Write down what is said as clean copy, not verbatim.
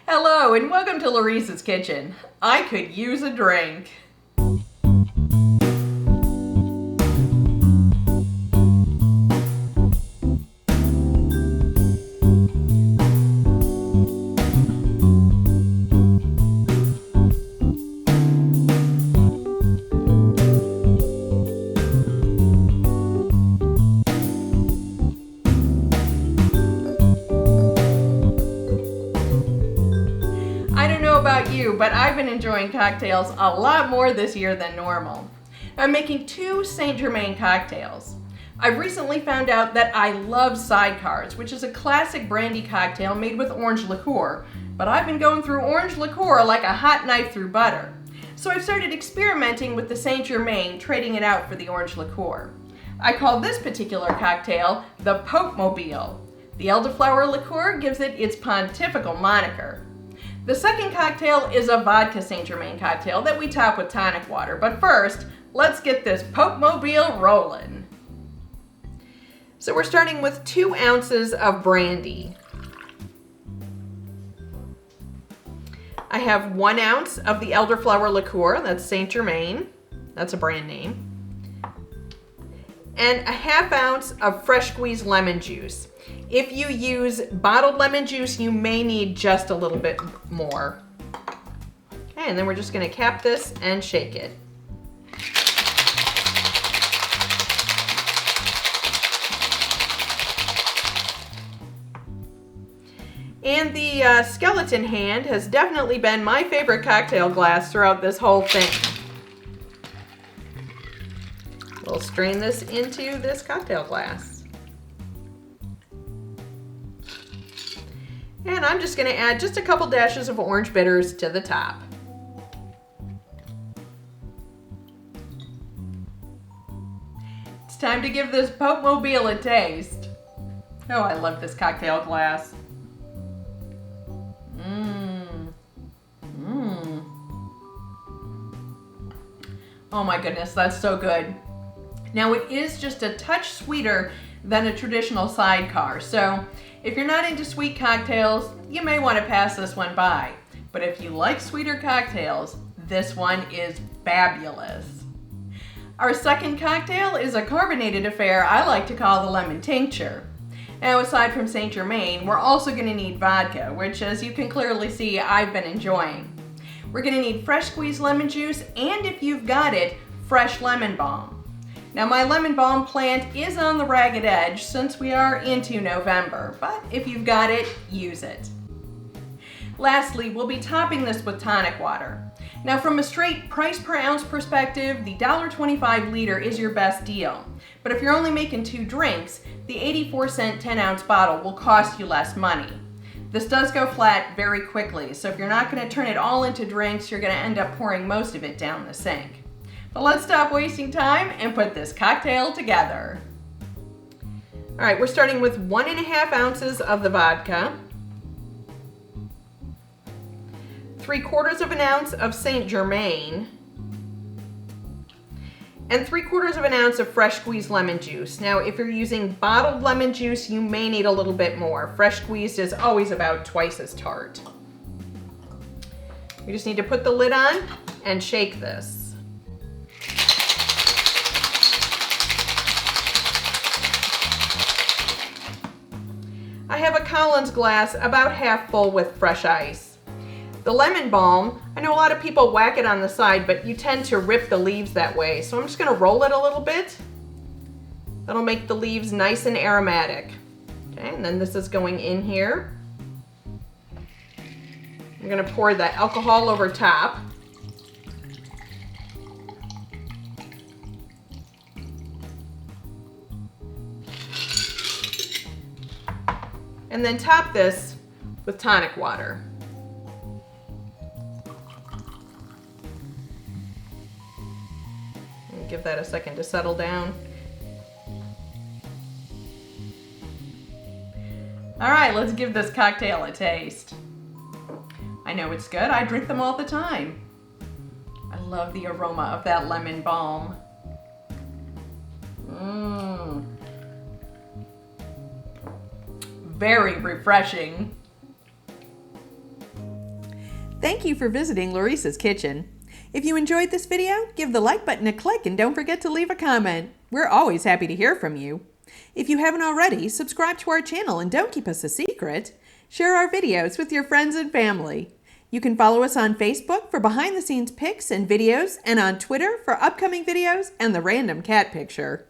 Hello and welcome to Lauriceskitchen Kitchen. I could use a drink. About you, but I've been enjoying cocktails a lot more this year than normal. I'm making two Saint Germain cocktails. I've recently found out that I love Sidecars, which is a classic brandy cocktail made with orange liqueur, but I've been going through orange liqueur like a hot knife through butter. So I've started experimenting with the Saint Germain, trading it out for the orange liqueur. I call this particular cocktail the Popemobile. The Elderflower Liqueur gives it its pontifical moniker. The second cocktail is a vodka Saint Germain cocktail that we top with tonic water. But first, let's get this Popemobile rolling. So we're starting with 2 ounces of brandy. I have 1 ounce of the Elderflower Liqueur, that's Saint Germain, that's a brand name. And a ½ ounce of fresh squeezed lemon juice. If you use bottled lemon juice, you may need just a little bit more. Okay, and then we're just gonna cap this and shake it. And the skeleton hand has definitely been my favorite cocktail glass throughout this whole thing. We'll strain this into this cocktail glass. And I'm just gonna add just a couple dashes of orange bitters to the top. It's time to give this Popemobile a taste. Oh, I love this cocktail glass. Oh my goodness, that's so good. Now it is just a touch sweeter than a traditional Sidecar, so if you're not into sweet cocktails, you may want to pass this one by. But if you like sweeter cocktails, this one is fabulous. Our second cocktail is a carbonated affair I like to call the lemon tincture. Now aside from Saint Germain, we're also going to need vodka, which as you can clearly see, I've been enjoying. We're going to need fresh squeezed lemon juice, and if you've got it, fresh lemon balm. Now my lemon balm plant is on the ragged edge since we are into November, but if you've got it, use it. Lastly, we'll be topping this with tonic water. Now from a straight price per ounce perspective, the $1.25 liter is your best deal. But if you're only making 2 drinks, the 84-cent 10-ounce bottle will cost you less money. This does go flat very quickly, so if you're not going to turn it all into drinks, you're going to end up pouring most of it down the sink. But let's stop wasting time and put this cocktail together. All right, we're starting with 1½ ounces of the vodka, 3/4 ounce of Saint Germain, and 3/4 ounce of fresh squeezed lemon juice. Now, if you're using bottled lemon juice, you may need a little bit more. Fresh squeezed is always about twice as tart. We just need to put the lid on and shake this. I have a Collins glass about half full with fresh ice. The lemon balm, I know a lot of people whack it on the side, but you tend to rip the leaves that way. So I'm just gonna roll it a little bit. That'll make the leaves nice and aromatic. Okay, and then this is going in here. I'm gonna pour the alcohol over top. And then top this with tonic water. And give that a second to settle down. All right, let's give this cocktail a taste. I know it's good, I drink them all the time. I love the aroma of that lemon balm. Very refreshing. Thank you for visiting Laurice's Kitchen. If you enjoyed this video, give the like button a click and don't forget to leave a comment. We're always happy to hear from you. If you haven't already, subscribe to our channel and don't keep us a secret. Share our videos with your friends and family. You can follow us on Facebook for behind-the-scenes pics and videos, and on Twitter for upcoming videos and the random cat picture.